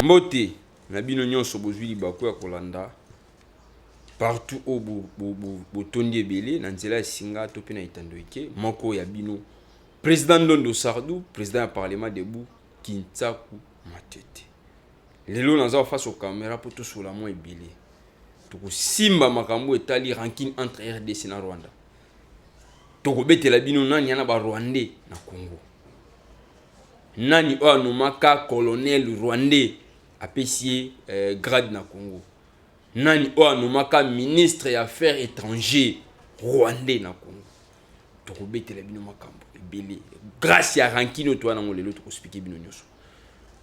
Mbote na bino nyonso bozwi libako ya kolanda partout au botondi ebele na nzela ya singa to pe na itando eke moko ya bino président Ndondo Sardou, président du parlement debout Kintsaku Matete. Lelo naza face aux caméras pour tout sur la mo ebele. Toko simba makambo etali ranking entre RDC na Rwanda. Toko betela bino nani yana ba Rwandais na Congo. Nani o anomaka colonel rwandais apesi grade na Congo. Nani o anomaka ministre ya affaires étrangères rwandais na Congo. Toko betela bino makambo ebele. Grâce à ranking to na ngolelo toko expliquer bino nyoso.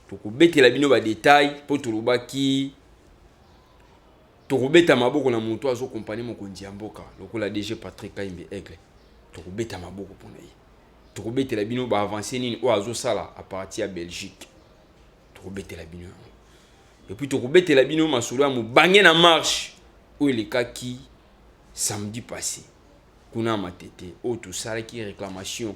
Toko betela bino ba détail po tolobaki toko beta maboko na moto azo compagnie mokonzi ya mboka lokola DG Patrick Kaimbe Aigle. Toko beta maboko pona ye. Toko betela bino ba avancer nini o azo sala à partir ya Belgique. Toko betela bino. Et puis toko betela bino masolo ya mo bangé na marche o elekaki samedi passé. Kuna Matete o to sala ki réclamation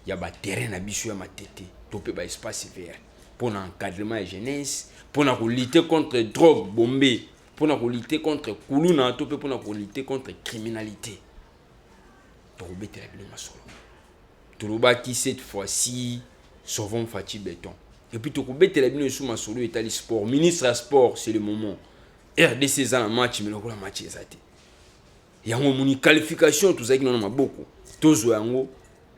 ya ba terrain na biso ya Matete to pe ba espace vert pour l'encadrement de jeunesse, pour lutter contre drogue bombée, pour lutter contre kuluna to pe pour lutter contre criminalité. To robete la bino masolo. To robaki cette fois-ci sauvons Fati Béton. Et puis to robete la bino sous masolo etali sport, ministre à sport, c'est le moment. RDC za na match mais lokola match ezate. Yango muni qualification to zaki na maboko. Tozo yango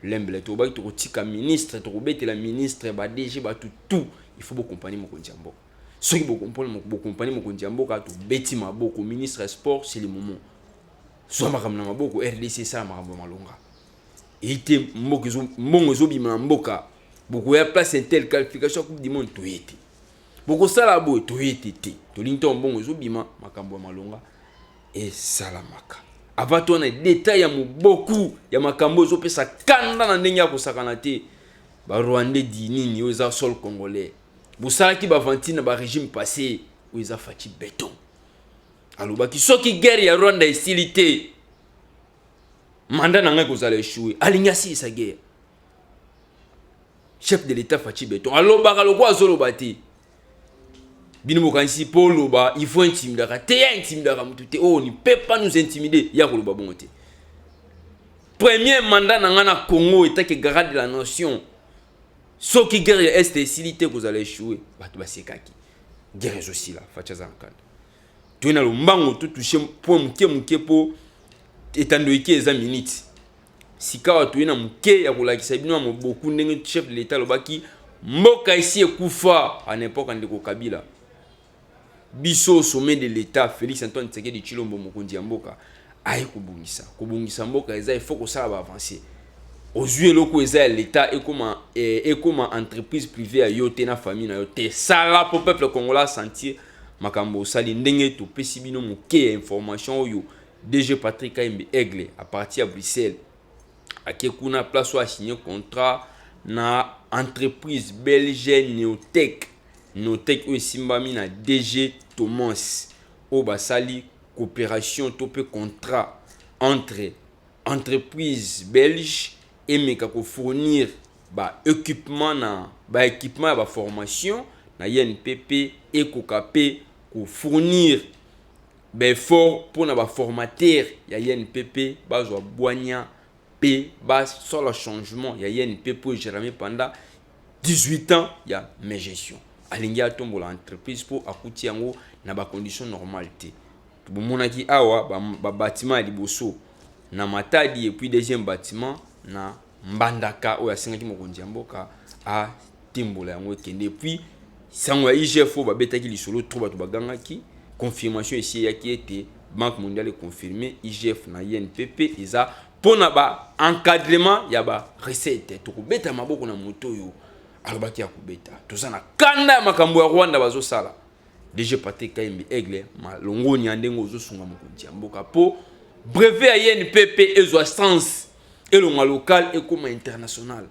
lemble to ba to tika ministre to robete la ministre ba DG ba tout il faut beaucoup compagnie mokonzi ya mboka. Soki beaucoup compagnie mokonzi ya mboka to beti maboko ministre des sports c'est le moment. So makamna maboko RDC ça makambo malonga. Ite mboka zo mbongo zo bima mboka. Beaucoup ya place intel qualification coupe du monde to yete. Beaucoup sala boy to yete te. To linto mbongo zo bima makambo malonga et salamaka. Avant on a détail ya beaucoup ya makambo zo pesa kanda na ndenge ya kosakana te ba Rwandais di nini yo za sol congolais bosala ki ba vantine ba régime passé où ils a Fati Béton aloba ki soki guerre ya Rwanda estilité mandat na ngai kozala échoué alinyasi sa guerre chef de l'état Fati Béton aloba kaloko azoloba te bino mokanisi polo ba il faut intimider te ya intimider mutu te oh ni peut pas nous intimider ya koloba bongo te premier mandat na ngana Congo était que garde de la nation soki guerre est estilité vous allez échouer bato basekaki guerre aussi là facha za nkanda tu na lombango to toucher point muke po etando iki eza minute sikawa tu na muke ya kolakisa bino mo beaucoup ndenge chef de l'état lobaki mboka ici ekufa à n'importe ndeko Kabila biso au sommet de l'état Félix Antoine Tshisekedi Tshilombo mokonzi ya mboka ayi kubungisa mboka eza il faut que ça va avancer aux yeux loko eza l'état et comme entreprise privée à yote na famille na yote sala pour peuple congolais sentir makambo sali ndenge to pesi bino moke information oyo DG Patrick Kaimbe Aigle à partir à Bruxelles akekuna place a signé contrat na entreprise belge Neotech o simbami na DG Thomas o basali coopération topé contrat entre entreprise belge et meka ko fournir ba équipement ya ba formation na INPP et kokapé ko fournir ba effort pour na ba formateur ya INPP bazwa boanya pe ba sur le changement ya INPP pour gérer pendant 18 ans ya mes gestion alingi atombo la entreprise pour akuti yango na ba condition normalité tumonaki awa ba bâtiment ya liboso na Matadi et puis deuxième bâtiment na Mbandaka oya singaki mokonzi ya mboka a timbola yango kende puis sango ya IGF ba betaki lisolo trop bato bagangaki confirmation ici yaki ete Banque mondiale confirmé IGF na INPP eza pona ba encadrement ya ba recette to kubeta maboko na moto yo alobaki ya kubeta tozana kanda makambo ya Rwanda bazo sala DG Patrick Kaimbe Aigle malongoni andengo ozosunga mokonzi ya mboka po brevet à INPP et sens et le local et comme international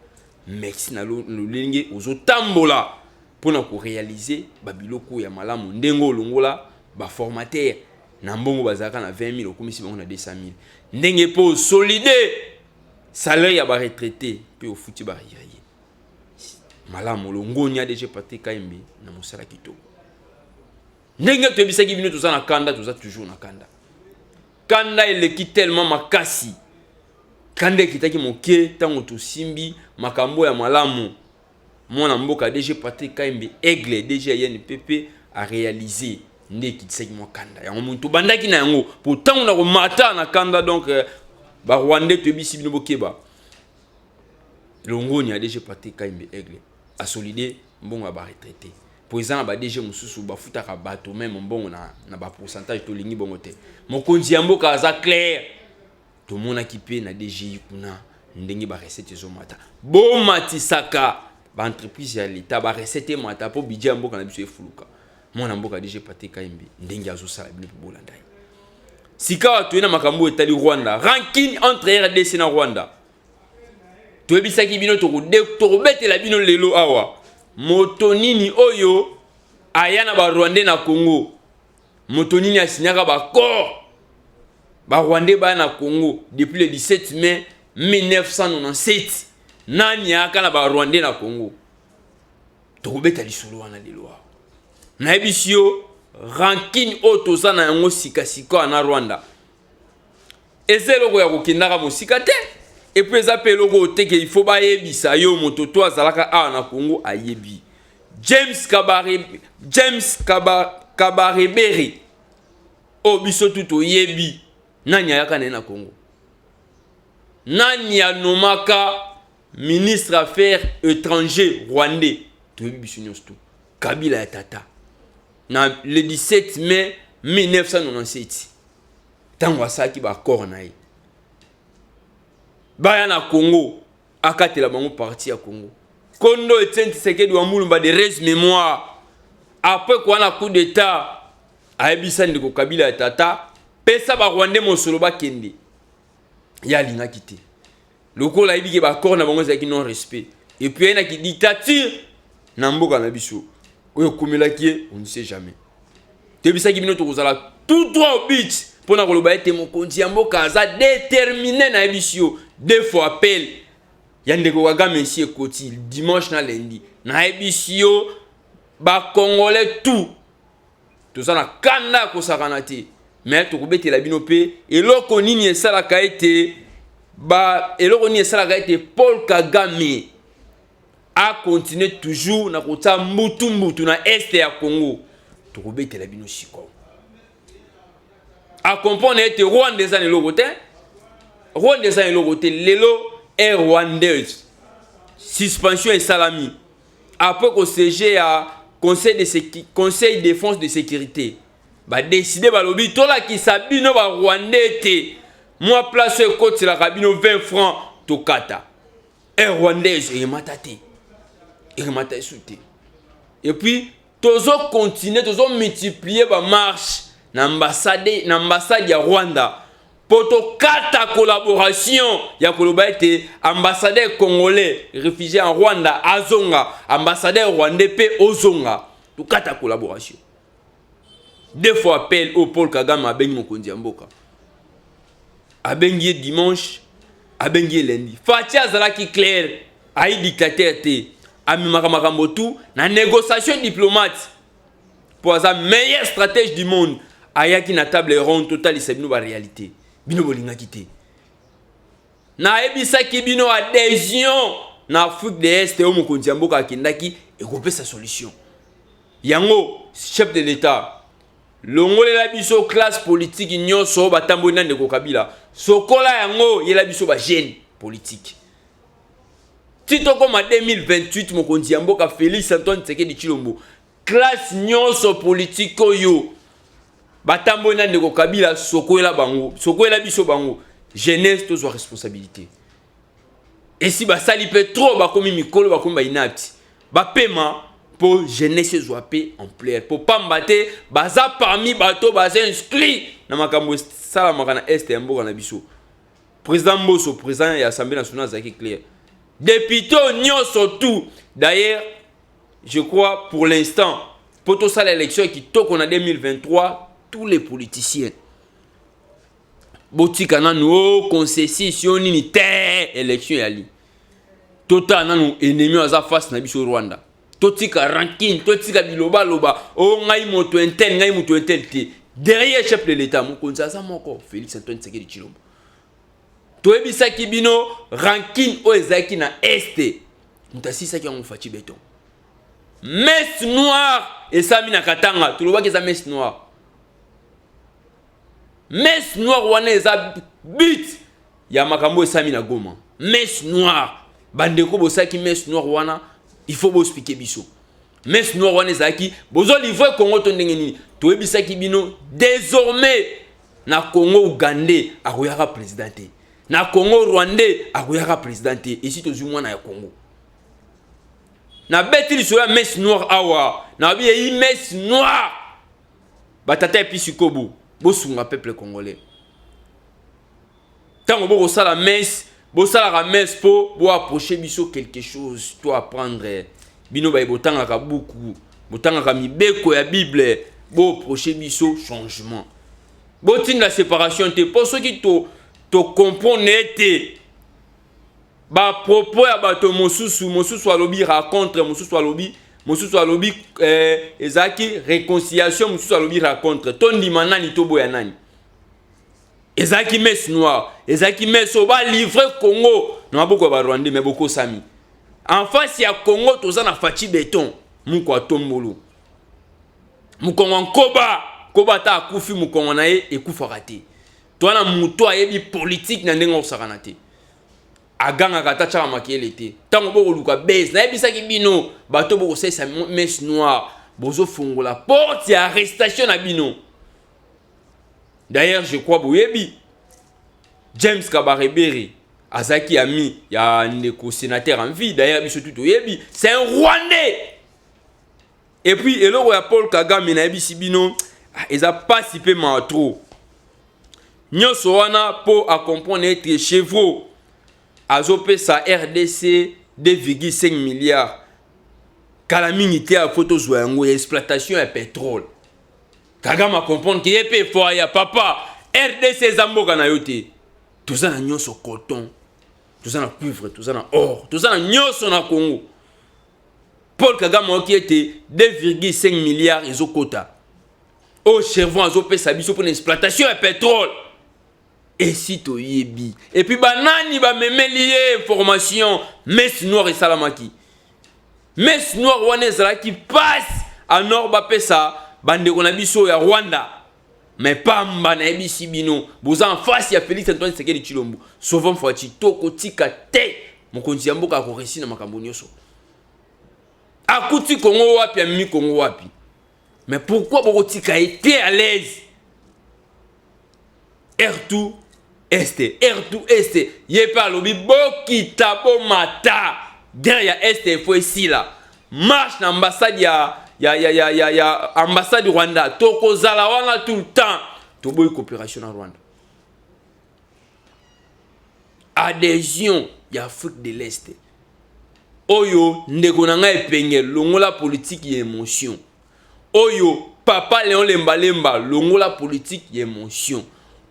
merci na lo lenge ozo tambola pour na ko réaliser babiloko ya malamu ndengo longola ba formateur na mbongo bazaka na 20 000 komisi bango na 200 000 ndenge po solider salaire ya ba retraité pe au futi ba riye malamu longoni a DG Patrick Kaimbe na mosala kitoko ndenge toyebisaki bino toza na kanda toza toujours na kanda. Kanda eleki tellement makasi. Kanda ekitaki moke tango tosimbi makambo ya malamu. Mwana mboka DG Patrick Kayembe Aigle DG INPP a réalisé nde kitisaki mo kanda. Yango muntu bandaki na yango pourtant na ko mata na kanda donc ba Rwandais toyebisi bino bokeba. Longoni a DG Patrick Kayembe Aigle a solidé mbongo ba retraité. Pour exemple ba DG mususu ba futaka bato même mbongo na ba pourcentage to lingi bongo te. Mokonzi ya mboka aza clair. To mona kipe na DG kuna ndenge ba recette zo mata. Bo matisaka ba entreprise ya l'État ba recette mata po budget mboka na biso efuluka. Mona mboka DG Patrick Kayembe ndenge azo sala bino po bolanda. Sika watu ena makambo etali Rwanda, ranking entre RDC na Rwanda. Toyebisaki bino tokobetela bino lelo awa. Moto nini oyo aya na ba Rwandais na Congo. Moto nini asinyaka ba corps ba Rwandais ba na Congo depuis le 17 mai 1997. Nani aka na ba Rwandais na Congo. Tokobeta lisolo wana lelo awa. Na ebisio ranking otoza na yango sikasiko na Rwanda. Ezelo ya kokindaka mosika te. Et puis ça peut logo te que il faut ba yebisa yo moto to azalaka a na Congo ayebi. James Kabarebere o biso tuto yebi nani ayaka na Congo. Nani anomaka ministre affaires étrangers rwandais to biso nyosto Kabila ya tata. Na le 17 mai 1997. Tango asaki ba corps na ye. Baya na Congo akatela bango parti ya Congo. Kondo Etienne Tshisekedi wa Mulumba de res mémoire. Après quoi na coup d'état ayebisa ndeko Kabila ya tata pesa ba Rwandais mosolo ba kende. Ya linga kité. Loko la yibike ba corps na bango zaki non respect. Et puis na ki dictature na mboka na biso. Oyo komelaki on ne sait jamais. Tebisa ki bino to kozala tout droit au but. Pour na koloba ete mokonzi ya mboka aza déterminé na ebisio deux fois appel yandeko kaga monsieur Koti dimanche na lundi na ebisio ba congolais tout ça na kanda ko sakana te mais to kobetela bino pe eloko nini esalaka ete Paul Kagame a continué toujours na kota mbutu na est ya Congo to kobetela bino siko a comprendre que Rwanda est le côté. Rwanda est le côté. Lelo est rwandaise. Suspension et salami. Après qu'on siège à Conseil de défense de sécurité. Bah décider bah lobby tout là qui s'abino bah Rwandais te. Moi place côte c'est la cabine 20 francs tokata. Est rwandaise et matate. Et matate souté. Et puis tozo continuer tozo multiplier bah marche. N'ambassade ya Rwanda poto kata collaboration ya koloba ete ambassadeur congolais réfugié en Rwanda azonga ambassadeur rwandais pe ozonga to kata collaboration deux fois appel au Paul Kagame abengi mokonzi ya mboka abengi dimanche abengi lundi Fatia azalaki clair ai dictateur te amimaka makambo tout na négociation diplomate pour la meilleure stratège du monde ayaki na table ronde total c'est bino ba réalité bino bolinga kité na ebisaki bino adhésion na Afrique de l'Est o mokonzi ya mboka akendaki ekopesa solution yango chef de l'état longolela biso classe politique nyonso batamboli na ndeko Kabila sokola yango yela biso ba jeune politique tito comme 2028 mokonzi ya mboka Félix Antoine Tshisekedi Tshilombo classe nyonso politique oyo batambo na ndeko Kabila sokoela biso bango jeunesse to zo responsabilité et si ba sali pe trop ba komi mikolo ba komi ba inapti ba paiement pour jeunesse zo apé en plaire pour pambate baza parmi bato baza inscrit na makambo sala makana est ya mboka na biso président Mboso président ya Assemblée nationale zaki clair député nyonso tout d'ailleurs je crois pour l'instant pour tout ça l'élection qui toque en 2023 tous les politiciens botika nanu concession nini te élection yali tota nanu ennemi aza face na biso Rwanda totika ranking, totika biloba loba, oh ngai moto intel te. Derrière chef de l'État, Mokonzi aza moko Félix Antoine Tshisekedi Tshilombo. Toyebisaki bino ranking o ezaki na este. Mutasisaki yango Faci Beton. Messe noire esami na Katanga, tulobaki eza messe noire. Messe noire wana eza but ya makambo esami na Goma. Messe noire. Bandeko bosaki messe noire wana, il faut expliquer biso. Messe noire wana ezaki bozo livrer Congo to ndenge nini. Toyebisaki bino désormais na Congo Ougandais akoyaka présidenté. Na Congo Rwandais akoyaka présidenté. Ici tozui mwana ya Congo. Na beti li soya messe noire awa. Na bi yi messe noire. Batata epi sikobu. Bosunga peuple congolais. Tango boko sala messe, bo sala ka messe po bo approcher biso quelque chose, toi apprendre. Bino ba botanga ka buku, botanga ka mibeko ya Bible, bo approcher biso changement. Botine la séparation te pour ceux qui to comprendre te. Ba propos ya bato mosusu alobi raconte, mosusu alobi ezaki réconciliation, mosusu alobi raconte. Tondi manani tobo ya nani. Ezaki messe noire, ezaki messe oba livrer Congo, na maboko ba Rwandais mais boko sami. En face ya Congo toza na Faci Beton, muko atombolo. Mukongo koba ta akufi mukongo na ye ekufaka te. Toana muto ayebi politique na ndengo osakana te. Aganga kata chaka makele te. Tango boko luka base, na yebisaki bino bato boko sesa messe noire, bozo fungola porte ya arrestation na bino. D'ailleurs, je crois boyebi James Kabarebe azaki ami ya ndeko sénateur en vie. D'ailleurs, biso tout oyebi, c'est un Rwandais. Et puis eloko ya Paul Kagame na yebisi bino, ils a pas si peu trop. Nyonso wana po a comprendre être chevaux. Azope sa RDC 2,5 milliards. Kala mingi a photo zwa yango exploitation ya pétrole. Kagame a comprendre qu'il est peu fort ya papa. RDC zamboka na yote. Tout na nyonso coton. Tout na cuivre, tout na or, tout na nyonso na Congo. Paul Kagame qui était 2,5 milliards ezokota. Au chevron azope sa biso pour l'exploitation ya pétrole. Et si to yebi. Et puis banani ba memeli information messe noire et salamaki. Messe noire wana ezala qui passe à nord ba pesa bande on a biso ya Rwanda. Mais pamba na ebisi bino boza en face ya Félix Antoine Tshisekedi Tshilombo. Souvent Faci toko tika te mokonzi ya mboka ko réussir na makambo nyonso. Akuti Congo wapi ya mi Congo wapi. Mais pourquoi boko tika était à l'aise? R2 Este, R2 Este, yé pas lobi boki tabo mata derrière Este faut ici là. Marche na ambassade ya ambassade Rwanda. Toko zala wana tout le temps. Tobo coopération en Rwanda. Adhésion ya Afrique de l'Est. Oyo ndeko nanga epenge longola politique ya émotion. Oyo papa Léon Lembalemba longola politique ya émotion.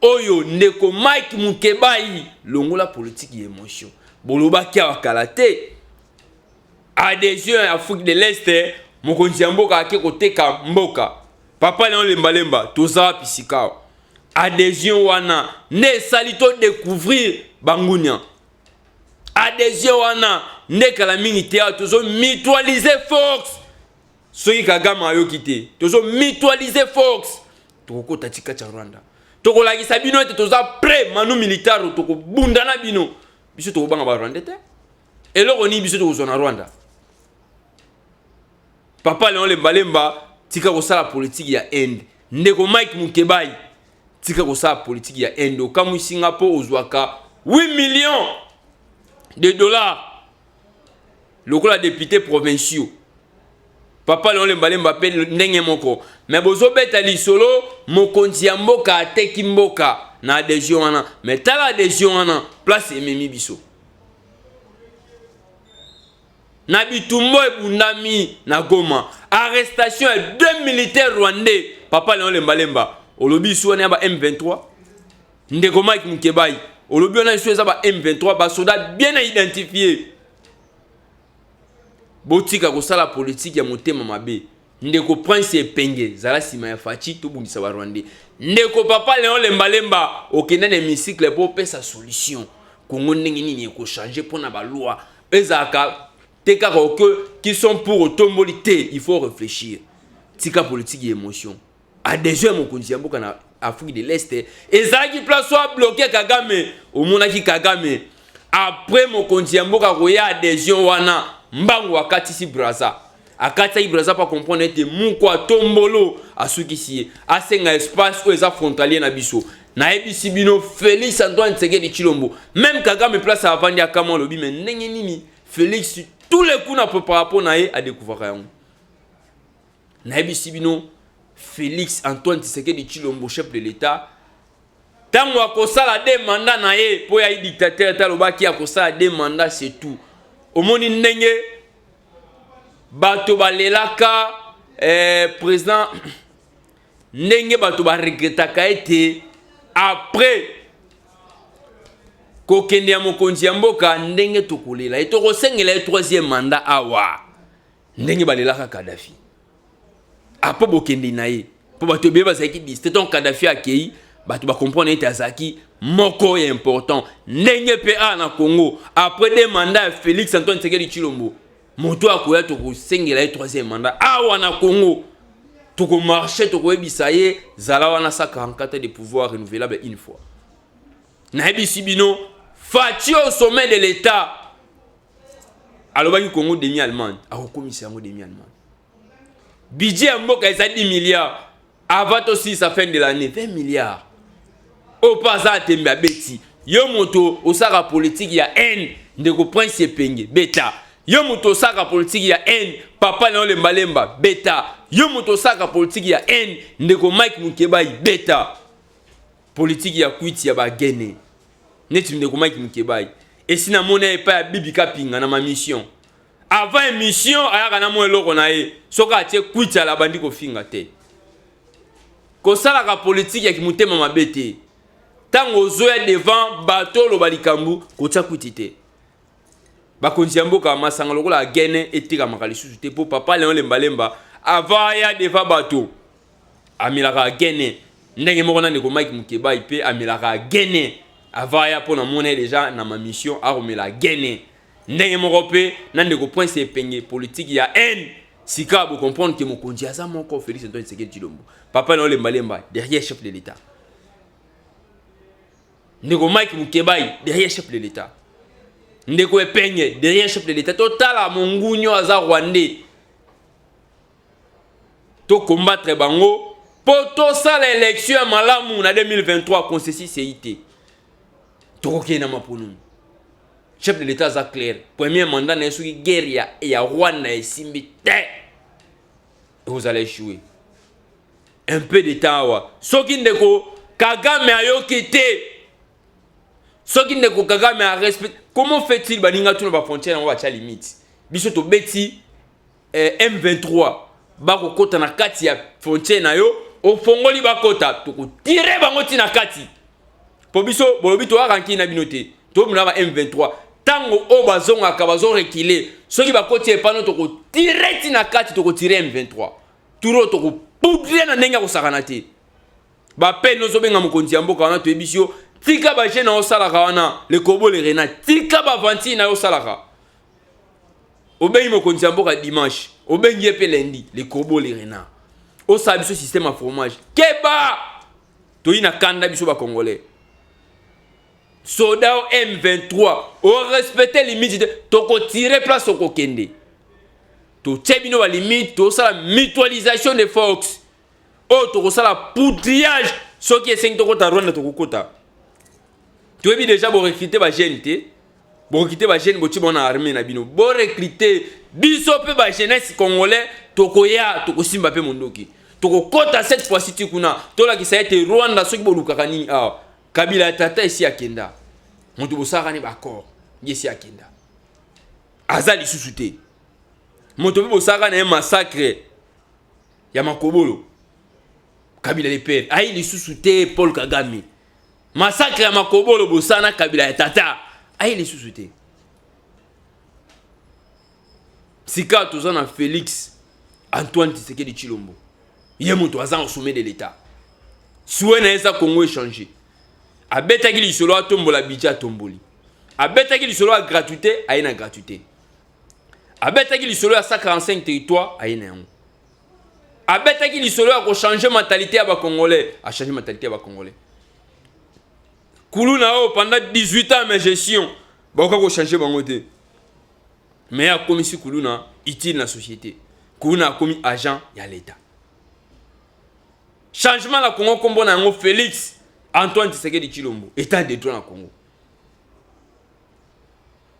Oyo ndeko Mike Mukebai longola politique ya émotion. Boloba kia wakalate. Adhésion à Afrique de l'Est, mokonzi mboka ake koteka mboka. Papa Léon Lembalemba toza pisikao. Adhésion wana ne salito découvrir Bangunia. Adhésion wana ne kala mingi théâtre tozo mutualiser force. Soki Kagame ayo kité. Tozo mutualiser force. Toko tatika cha Rwanda. Toko lagi sabino ete toza prêt manu militaire toko bundana bino. Biso toko banga ba Rwanda te. Eloko ni biso toko zona Rwanda. Papa Léon Lembalemba tika kosala politique ya Inde. Ndeko Mike Mukebai tika kosala politique ya Inde. Okamu Singapore ozwaka 8 millions de dollars. Lokola député provinciaux. Papa Léon Lembalemba pe ndenge moko. Mais bozo beta lisolo mokonzi ya mboka ateki mboka na adhésion wana. Mais tala adhésion wana place ememi biso. Na bitumbo ebundami na Goma. Arrestation ya 2 militaires rwandais. Papa Léon Lembalemba. Olobi suwana ba M23. Ndeko Mike Mukebai. Olobi ona sueza ba M23 ba soldats bien identifiés. botika kosala politique ya motema mabe. Ndeko Prince Epenge zala sima ya Fachi to bungisa ba Rwandais. Ndeko Papa Léon Lembalemba okenda na hémicycle pour pesa solution. Congo ndenge nini ko changer pour na ba loi. Ezaka teka que qui sont pour tombolité, il faut réfléchir. Tika politique et émotion. Adhésion mon konzi mboka na Afrique de l'Est. Ezaki place soit bloqué Kagame, au monaki Kagame. Après mon konzi mboka koya adhésion wana mbangu wakati si Braza. Akata Braza pas comprendre que mukwa tombolo asukisi asenga espace où eza frontalier na biso. Na ebisi bino Félix Antoine Tshisekedi Tshilombo. Même Kagame place avant ya kama lobi mais ndenge nini Félix tous les coups na préparé pour naé à découvrir yango. Na ebisi bino Félix Antoine Tshisekedi Tshilombo chef de l'État. Tango akosala des mandats naé pour ya dictateur talobaki akosala des mandats c'est tout. Omoni ndenge bato balelaka président ndenge bato ba regretaka ete après kokende ya mokonzi ya mboka ndenge tokolela et tokosengela troisième mandat awa ndenge balelaka Kadhafi apo bokende na ye po bato beba zaki diste ton Kadhafi akei bato ba comprendre ete azaki moko est important ndenge PA na Congo après des mandats Félix Antoine Tshisekedi Tshilombo moto akoya tokosengela troisième mandat awa na Congo toko marché toko ebisaye zala wana 144 de pouvoir renouvelable une fois na ebisi bino Fachi au sommet de l'État alobaki Congo demi allemande akokomisa yango demi allemande budget mboka eza 10 milliards avant aussi sa fin de l'année 20 milliards au paza tembe abeti yo moto osaka politique ya haine ndeko Prince Epenge beta yo moto saka politique ya haine Papa Léon Lembalemba beta yo moto saka politique ya haine ndeko Mike Mukebai beta politique ya kwiti ya bagene neti ndeko Mike Mukebai et si na mona epa ya Bibi Kapinga na ma mission avant émission ayaka na mo eloko na ye soka atie kwiti ya la bandi ko finga te ko sala ka politique ya kimutema mabete tango zoya devant bateau lo balikambu ko tia kwiti te bakonzi ya mboka masanga lokola gene etika makali susu te po Papa Léon Lembalemba avant ya devant bateau amilaka gene ndenge moko na ndeko Mike Mukebai pe amilaka gene avant ya pona mona déjà na ma mission a romela gene ndenge moko pe na ndeko Prince Epenge politique ya haine sika bo comprendre que mokonzi aza moko Félix Antoine Tshisekedi Tshilombo Papa Léon Lembalemba derrière chef de l'État ndeko Mike Mukebai derrière chef de l'État ndeko Epenge derrière chef de l'État totala mongunyo aza rwandais to combattre bango poto sala élection ya malamu na 2023 conseil CIT tokoke na maponu chef de l'État aza clair premier mandat na soki guerre ya Rwanda esimbi te vous allez échouer un peu de temps wa soki ndeko Kagame ayoki te soki ndeko Kagame a respect comment fait-il baninga tuna ba frontière na ba cha limite biso to beti M23 bako kota na kati ya frontière na yo o fongoli bakota to ko tirer bango tina kati po biso bolobi to aranki na binote to muna ba M23 tango o bazonga ka bazo reculer soki bakoti epano to ko tirer tina kati to ko tirer M23 turo to ko poudre na ndenge ko sakana te ba pe no zo benga mokonzi ya mboka wana to ebisio tika ba jena o salaka wana le kobo le rena tika ba vanti na yo salaka obeyi mokonzi ya mboka dimanche obengi epe lundi le kobo le rena o sa biso système à fromage keba to ina kanda biso ba congolais soldat M23 o respecter limite to ko tirer place au kokende to tebino ba limite to sala mutualisation de forces o to ko sala poutriage ce qui est 5 to kota Rwanda to kokota tu es déjà bon recruter ba jeune bon recruter ba jeune boti bona armée na bino bon recruter biso pe ba jeunesse congolais tokoya tokosimba pe mondoki tokokota cette fois-ci tikuna tola ki ça été Rwanda soki bolukaka nini ah Kabila tata ici akenda moto bosaka ni bakor yesi akenda azali susute moto bosaka na massacre ya makobolo Kabila le père ai li susute Paul Kagame massacre ya makobolo bosana Kabila ya tata ai li susute sika toza na Félix Antoine Tshisekedi Tshilombo ye moto aza au sommet de l'état soué na eza Congo échangé abetaki lisolo atombola budget tomboli abetaki lisolo a gratuité aye na gratuité abetaki lisolo ya 145 territoires aye na yango abetaki lisolo ya ko changer mentalité ya ba congolais a changer mentalité ya ba congolais Koulouna pendant 18 ans mais gestion ba ko changer bango te mais a commis si Koulouna utile na société Koulouna a commis agent ya l'état changement la Congo kombo na yango Félix Antoine Tshisekedi Tshilombo état de droit na Congo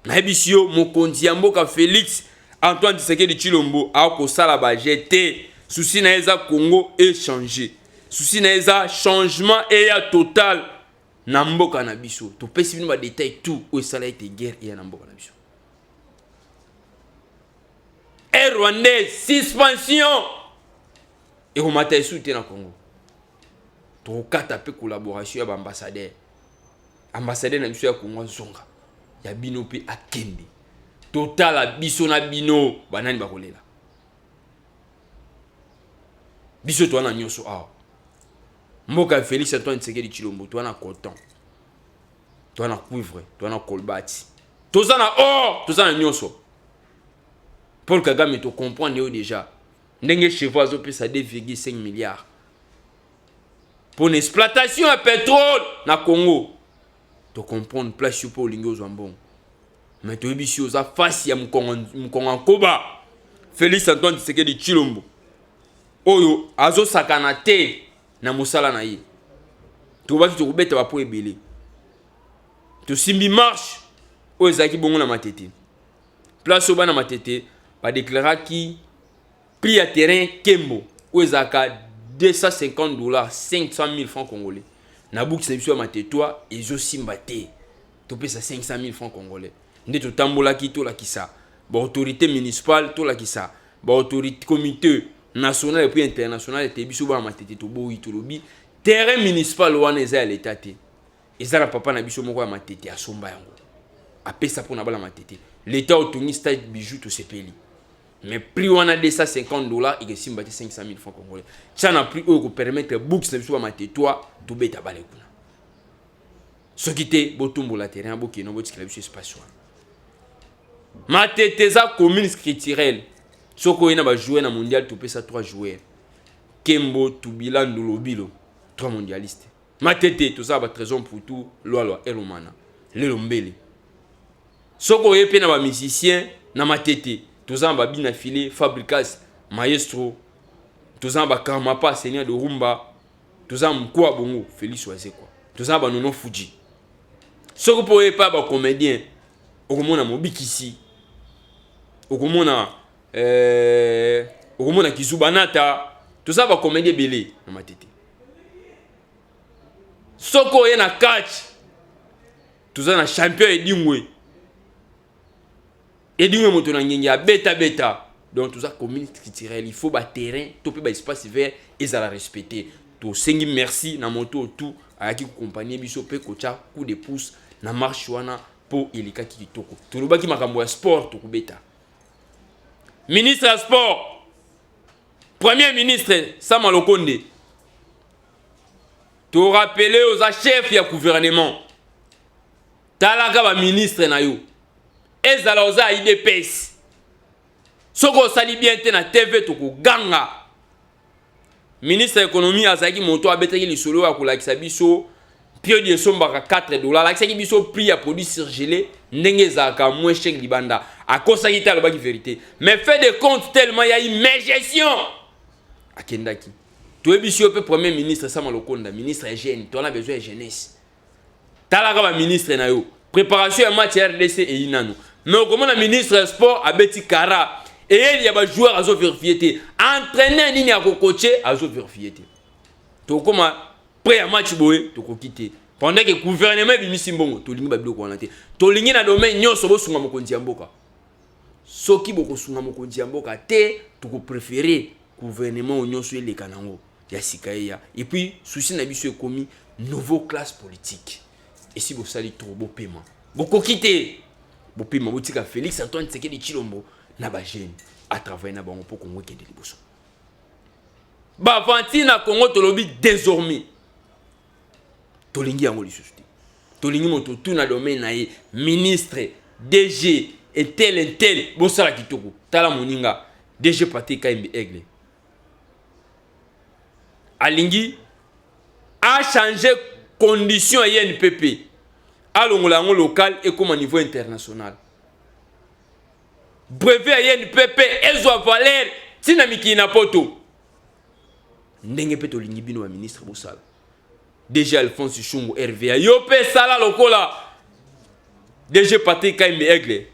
na ebisio mokonzi ya mboka Félix Antoine Tshisekedi Tshilombo a ko sala ba jeté souci na eza Congo échangé souci na eza changement et ya total na mboka na biso to pesi bino ba détail tout o sala été guerre et na mboka na biso et Rwandais suspension et on m'a soutenu na Congo to kata pe collaboration ya ambassadeur na biso ya Congo zonga ya bino pe akende total a biso na bino banani bakolela biso to na nyoso awa mboka Félix Antoine Tshisekedi Tshilombo to na coton to na cuivre to na colbati to za na or to za na nyoso Paul Kagame to comprendre déjà ndenge chevaux azo pesa 2,5 milliards pour une exploitation de pétrole na Congo to comprendre place pour lingo zambon mais to ebisi oza face ya mkonga koba Félix Antoine Tshisekedi Tshilombo oyo azo sakana te na musala na ye to baki to kubeta ba po ebele to simbi marche o ezaki bongo na matete place oba na matete ba déclarer ki prix à terrain Kembo o ezaka $250 500,000 francs congolais na bouk c'est sur matetoire ezo simba te to pesa 500,000 francs congolais nde to tambola ki to la kisa ba autorité municipale to la kisa ba autorité comité national et puis international te biso ba matete to boyi to lobi terrain municipal wana eza ya l'état te ezala papa na biso moko ya matete asomba yango apesa pona bala matete l'état otongi stade bijou to sepeli mais prix wana $250 et que simba 500,000 francs congolais ça n'a plus au permettre books na biso ba matetoire to beta bale kuna ce qui te botumbo la terrain bokino botikela biso espace wana matete za commune culturelle soko ina ba jouer na mondial to pesa 3 joueurs Kembo Tubila Ndolobilo 3 mondialistes matete to za ba trésor pour tout lwa elomana lelo mbele soko yepe na ba musicien na matete tozan ba bina filé Fabricas maestro tozan ba Kamapa seigneur de rumba tozan mkwa bongo Félix Wazekwa tozan ba nono Fuji soko po yepa ba comédien okomona Mobikisi okomona Kizubanata tozan ba comédien belé na matete soko ye na catch tozan na champion Edingwe moto na ngenge ya beta donc tout ça commune culturelle il faut ba terrain to pe ba espace vert et ça la respecter to sengi merci na moto tout ayaki compagnie biso pe kocha coup de pouce na marche wana po elika kitoko to lobaki makambo ya sport to kubeta ministre ya sport premier ministre Sama Lokonde to rappeler aux chefs ya gouvernement talaka ba ministre na yo ezala oza IDPS soko sali bien te na TV to ko ganga ministre économie azaki moto abetaki lisolo ya kolakisa biso pio de sombaka $4 lakisaki biso prix ya produit surgelé ndenge ezaka moins cher libanda akosaki te alobaki vérité mais fait de compte tellement ya une gestion akendaki to ebisi pe premier ministre Sama Lokonda ministre ya jeune to on a besoin de jeunesse talaka ba ministre na yo préparation ya match RDC et inano mais au comment le ministre des sports a beti kara et il y a des joueurs à zo vérifier entraîner nini à coacher à zo vérifier to comment prêt à match boy to ko quitter pendant que gouvernement bimisi mbongo to lingi ba biloko wana te to lingi na domaine nyonso bo sunga mokonzi ya mboka soki boko sunga mokonzi ya mboka te to ko préférer gouvernement nyonso eleka nango ya sikaia et puis souci na biso ekomi nouveau classe politique et si vous sali trop beau paiement boko quitter bopima botika Félix Antoine Tshisekedi Tshilombo na ba jeune à travailler na bango pour Congo qui est de liboso. Ba vanti na Congo tolobi désormais. Tolingi yango lisusu te. Tolingi moto tout na domaine na ye ministre, DG et tel bosala kitoko. Tala moninga DG Patrick Kayembe Aigle. Alingi a changé condition à INPP. À l'ongolango local et comme au niveau international. Brevet à INPP, elles ont valeur. Tinamiki na poto. Ndenge peto lingi bino wa ministre Bosala. DG Alphonse Chungu RVA. Yope sala lokola. DG Patrick Kayembe Aigle.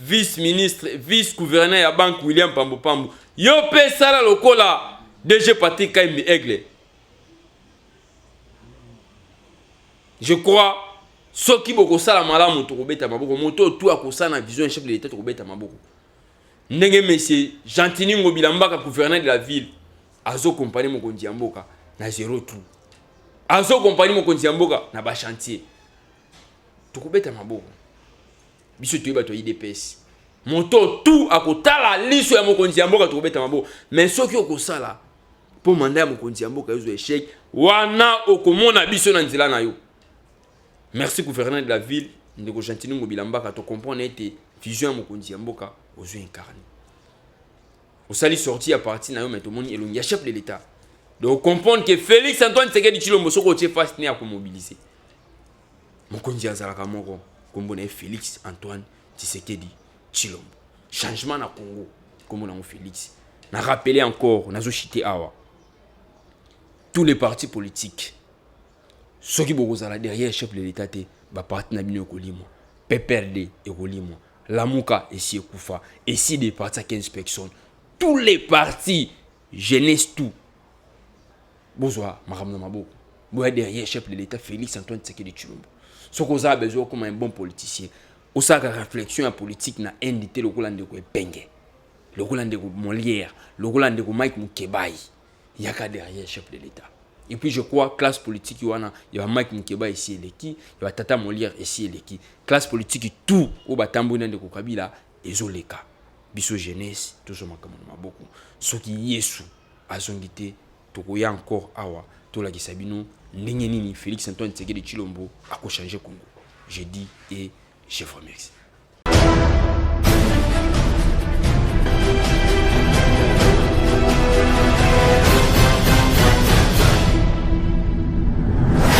Vice-ministre, vice-gouverneur ya banque William Pambo Pambo. Yope sala lokola. DG Patrick Kayembe Aigle. Je crois, ceux qui boko sala malamu to kobeta maboko, moto tout akosa na vision chef de l'état to kobeta maboko. Ndenge monsieur Gentini Ngobilambaka gouverneur de la ville, azo compagnie mokonzi ya mboka na zéro trou. Azo compagnie mokonzi ya mboka na ba chantier. To kobeta maboko. Biso to bato IDPS. Moto tout akotala liso ya mokonzi ya mboka to kobeta maboko. Mais ceux qui okosala pour mandat ya mokonzi ya mboka ezo échec, wana okomona biso na nzela na yo. Merci gouverneur de la ville, Ndeko Gentini Ngobilambaka, to comprendre ete vision mokonzi ya mboka ozo incarner. Osali sorti à partir na yo mais to moni elongi ya chef de l'état. Donc comprendre que Félix Antoine Tshisekedi Tshilombo soko tie face ne a ko mobiliser. Mokonzi azalaka moko kombo na Félix Antoine Tshisekedi Tshilombo. Changement na Congo comme na Félix. Na rappeler encore nazo chité awa. Tous les partis politiques ceux qui bozala derrière chef de l'état te ba parti na bino kolimo PPRD et kolimo Lamuka et si Koufa et si des partis à 15 personnes tous les partis jeunesse tout bozwa makamna maboko boya derrière chef de l'état Félix Antoine Tshisekedi Tshilombo ce qu'on a besoin comme un bon politicien osaka réflexion à politique na ndité lokola ndeko epenge lokola ndeko Molière lokola ndeko Mike Mukebai yaka derrière chef de l'état. Et puis je crois classe politique il y a Mike Mukeba ici et l'équipe, il y a Tata Molière ici et l'équipe. Classe politique tout au batambo de Kokabila ezoleka. Biso jeunesse toujours makamona maboko. Soki Yesu azongité tokoya encore awa to la kisabino ndenge nini Félix Antoine Tshisekedi Tshilombo a ko changer Congo. Je dis et je vous remercie.